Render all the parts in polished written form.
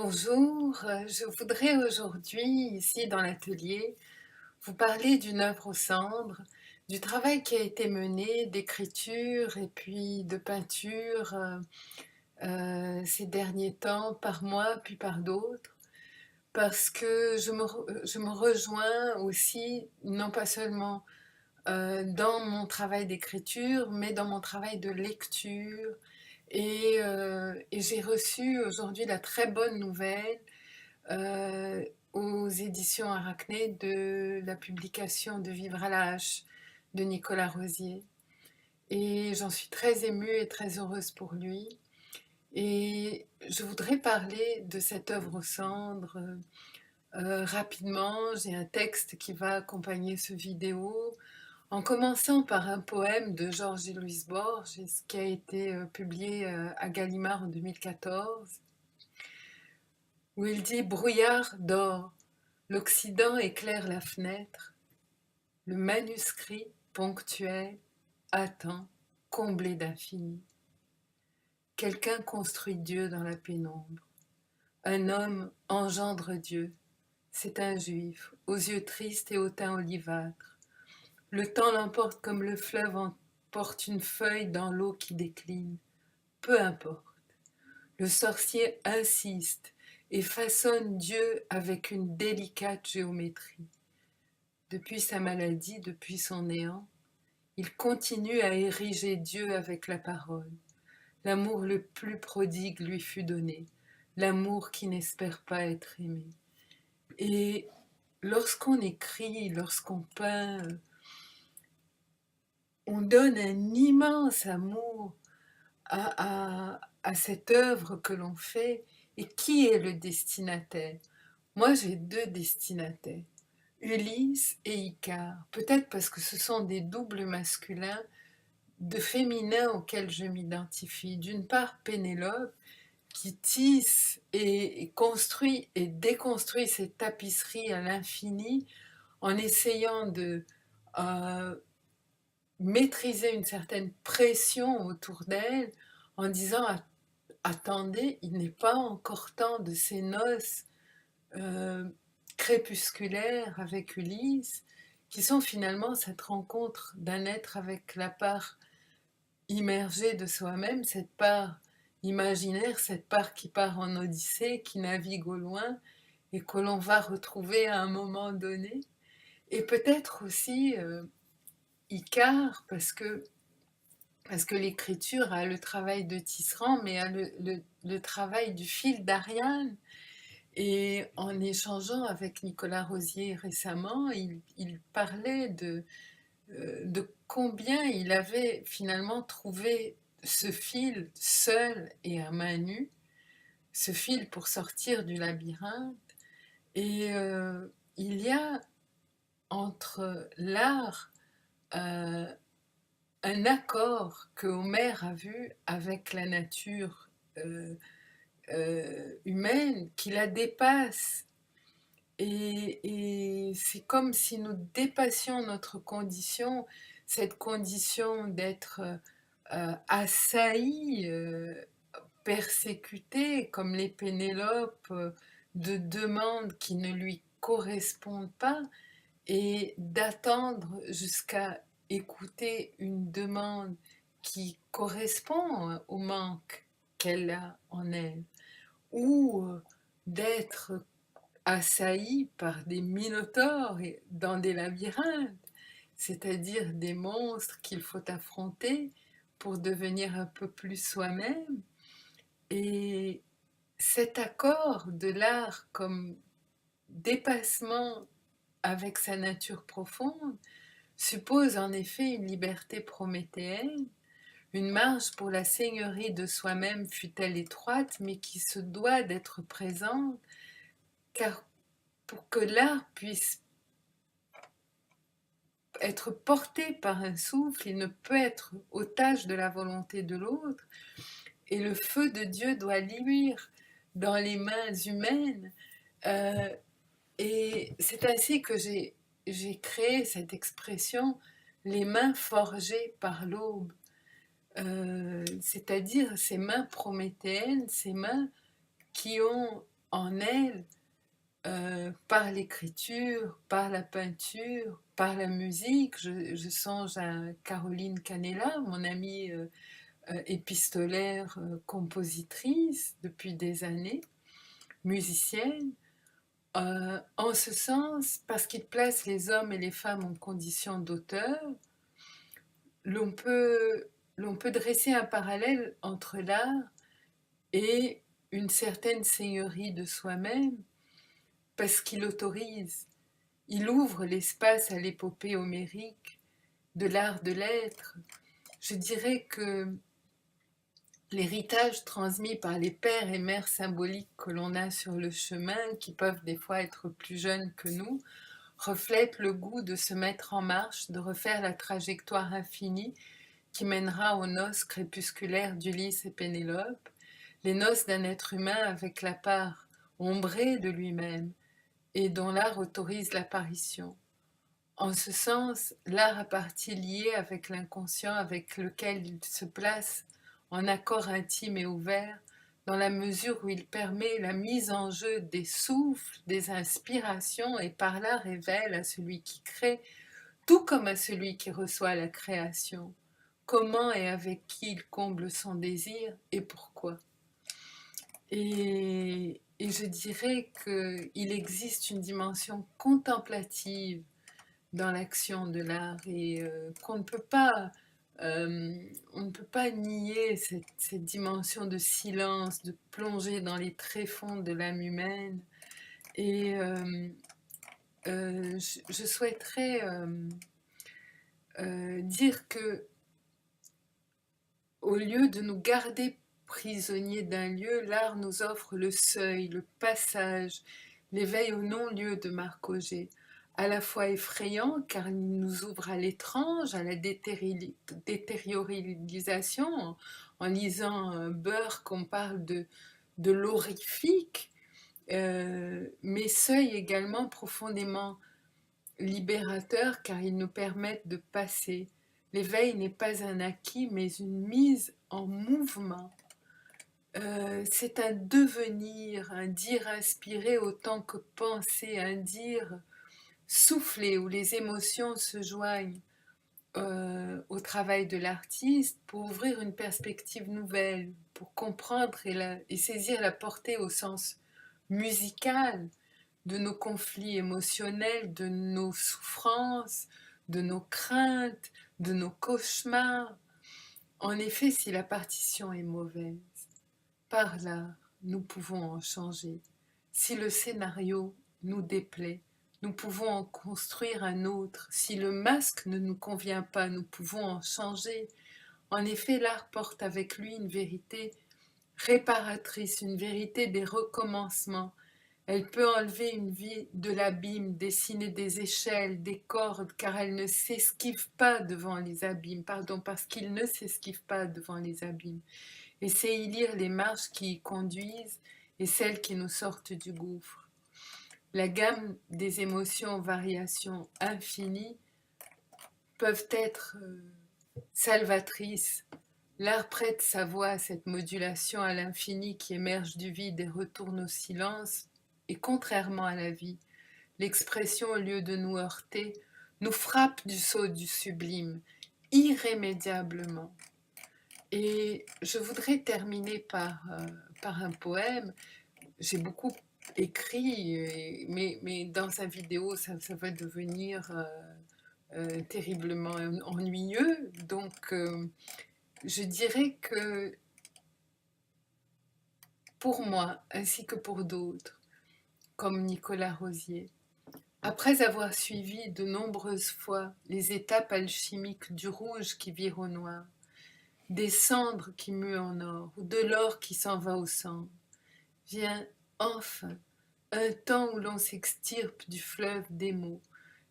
Bonjour, je voudrais aujourd'hui, ici dans l'atelier, vous parler d'une œuvre aux cendres, du travail qui a été mené d'écriture et puis de peinture ces derniers temps par moi puis par d'autres, parce que je me rejoins aussi, non pas seulement dans mon travail d'écriture, mais dans mon travail de lecture. Et j'ai reçu aujourd'hui la très bonne nouvelle aux éditions Arachné de la publication de Vivre à la hache de Nicolas Rosier. Et j'en suis très émue et très heureuse pour lui. Et je voudrais parler de cette œuvre aux cendres rapidement. J'ai un texte qui va accompagner ce vidéo, en commençant par un poème de Jorge Luis Borges, qui a été publié à Gallimard en 2014, où il dit: Brouillard dort, l'Occident éclaire la fenêtre, le manuscrit ponctuel attend, comblé d'infini. Quelqu'un construit Dieu dans la pénombre. Un homme engendre Dieu. C'est un juif, aux yeux tristes et au teint olivâtre. Le temps l'emporte comme le fleuve emporte une feuille dans l'eau qui décline. Peu importe. Le sorcier insiste et façonne Dieu avec une délicate géométrie. Depuis sa maladie, depuis son néant, il continue à ériger Dieu avec la parole. L'amour le plus prodigue lui fut donné, l'amour qui n'espère pas être aimé. Et lorsqu'on écrit, lorsqu'on peint, on donne un immense amour à cette œuvre que l'on fait. Et qui est le destinataire? Moi, j'ai deux destinataires, Ulysse et Icare. Peut-être parce que ce sont des doubles masculins de féminin auquel je m'identifie. D'une part, Pénélope, qui tisse et construit et déconstruit cette tapisserie à l'infini en essayant de euh, maîtriser une certaine pression autour d'elle, en disant: attendez, il n'est pas encore temps de ces noces euh, crépusculaires avec Ulysse, qui sont finalement cette rencontre d'un être avec la part immergée de soi-même, cette part imaginaire, cette part qui part en Odyssée, qui navigue au loin et que l'on va retrouver à un moment donné. Et peut-être aussi Icare, parce que l'écriture a le travail de tisserand, mais a le travail du fil d'Ariane. Et en échangeant avec Nicolas Rosier récemment, il parlait de combien il avait finalement trouvé ce fil seul et à main nue, ce fil pour sortir du labyrinthe. Et il y a entre l'art euh, un accord que Homère a vu avec la nature humaine qui la dépasse. Et c'est comme si nous dépassions notre condition, cette condition d'être assaillis, persécutés, comme les Pénélopes, de demandes qui ne lui correspondent pas, et d'attendre jusqu'à écouter une demande qui correspond au manque qu'elle a en elle, ou d'être assailli par des minotaures dans des labyrinthes, c'est-à-dire des monstres qu'il faut affronter pour devenir un peu plus soi-même. Et cet accord de l'art comme dépassement avec sa nature profonde suppose en effet une liberté prométhéenne, une marge pour la seigneurie de soi-même fût-elle étroite, mais qui se doit d'être présente, car pour que l'art puisse être porté par un souffle, il ne peut être otage de la volonté de l'autre, et le feu de Dieu doit luire dans les mains humaines. Euh, et c'est ainsi que j'ai créé cette expression, les mains forgées par l'aube, c'est-à-dire ces mains prométhéennes, ces mains qui ont en elle par l'écriture, par la peinture, par la musique. Je songe à Caroline Canella, mon amie épistolaire, compositrice depuis des années, musicienne, en ce sens, parce qu'il place les hommes et les femmes en condition d'auteur, l'on peut, l'on peut dresser un parallèle entre l'art et une certaine seigneurie de soi-même, parce qu'il autorise, il ouvre l'espace à l'épopée homérique de l'art de l'être. Je dirais que l'héritage transmis par les pères et mères symboliques que l'on a sur le chemin, qui peuvent des fois être plus jeunes que nous, reflète le goût de se mettre en marche, de refaire la trajectoire infinie qui mènera aux noces crépusculaires d'Ulysse et Pénélope, les noces d'un être humain avec la part ombrée de lui-même et dont l'art autorise l'apparition. En ce sens, l'art a partie liée avec l'inconscient avec lequel il se place en accord intime et ouvert, dans la mesure où il permet la mise en jeu des souffles, des inspirations et par là révèle à celui qui crée, tout comme à celui qui reçoit la création, comment et avec qui il comble son désir et pourquoi. Et je dirais qu'il existe une dimension contemplative dans l'action de l'art et qu'on ne peut pas, on ne peut pas nier cette dimension de silence, de plonger dans les tréfonds de l'âme humaine. Et je souhaiterais dire que au lieu de nous garder prisonniers d'un lieu, l'art nous offre le seuil, le passage, l'éveil au non-lieu de Marc Auger, à la fois effrayant car il nous ouvre à l'étrange, à la détériorisation. En lisant Burke, on parle de l'horrifique, mais seuil également profondément libérateur car ils nous permettent de passer. L'éveil n'est pas un acquis mais une mise en mouvement. C'est un devenir, un dire inspiré autant que penser, un dire soufflé où les émotions se joignent au travail de l'artiste pour ouvrir une perspective nouvelle, pour comprendre et saisir la portée au sens musical de nos conflits émotionnels, de nos souffrances, de nos craintes, de nos cauchemars. En effet, si la partition est mauvaise, par là, nous pouvons en changer. Si le scénario nous déplaît, nous pouvons en construire un autre. Si le masque ne nous convient pas, nous pouvons en changer. En effet, l'art porte avec lui une vérité réparatrice, une vérité des recommencements. Elle peut enlever une vie de l'abîme, dessiner des échelles, des cordes, car elle ne s'esquive pas devant les abîmes, pardon, parce qu'il ne s'esquive pas devant les abîmes. Et c'est y lire les marches qui y conduisent et celles qui nous sortent du gouffre. La gamme des émotions aux variations infinies peuvent être salvatrices. L'art prête sa voix à cette modulation à l'infini qui émerge du vide et retourne au silence. Et contrairement à la vie, l'expression, au lieu de nous heurter, nous frappe du sceau du sublime, irrémédiablement. Et je voudrais terminer par un poème. J'ai beaucoup écrit, mais dans sa vidéo, ça va devenir terriblement ennuyeux. Donc, je dirais que pour moi, ainsi que pour d'autres, comme Nicolas Rosier, après avoir suivi de nombreuses fois les étapes alchimiques du rouge qui vire au noir, des cendres qui muent en or, ou de l'or qui s'en va au sang, vient enfin un temps où l'on s'extirpe du fleuve des mots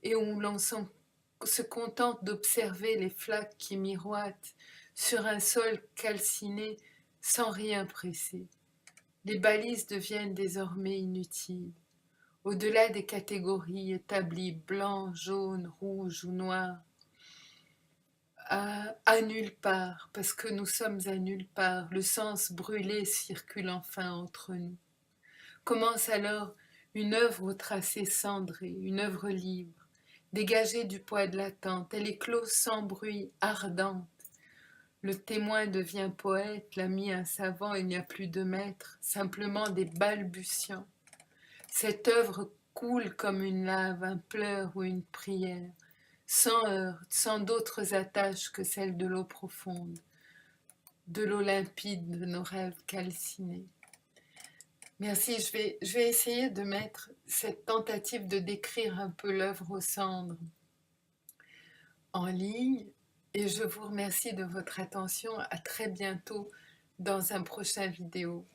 et où l'on se contente d'observer les flaques qui miroitent sur un sol calciné sans rien presser. Les balises deviennent désormais inutiles. Au-delà des catégories établies blanc, jaune, rouge ou noir, à nulle part, parce que nous sommes à nulle part, le sens brûlé circule enfin entre nous. Commence alors une œuvre au tracé cendré, une œuvre libre, dégagée du poids de l'attente. Elle éclose sans bruit, ardente. Le témoin devient poète, l'ami un savant, il n'y a plus de maître, simplement des balbutiants. Cette œuvre coule comme une lave, un pleur ou une prière, sans heurts, sans d'autres attaches que celles de l'eau profonde, de l'eau limpide de nos rêves calcinés. Merci, je vais essayer de mettre cette tentative de décrire un peu l'œuvre aux cendres en ligne et je vous remercie de votre attention. À très bientôt dans un prochain vidéo.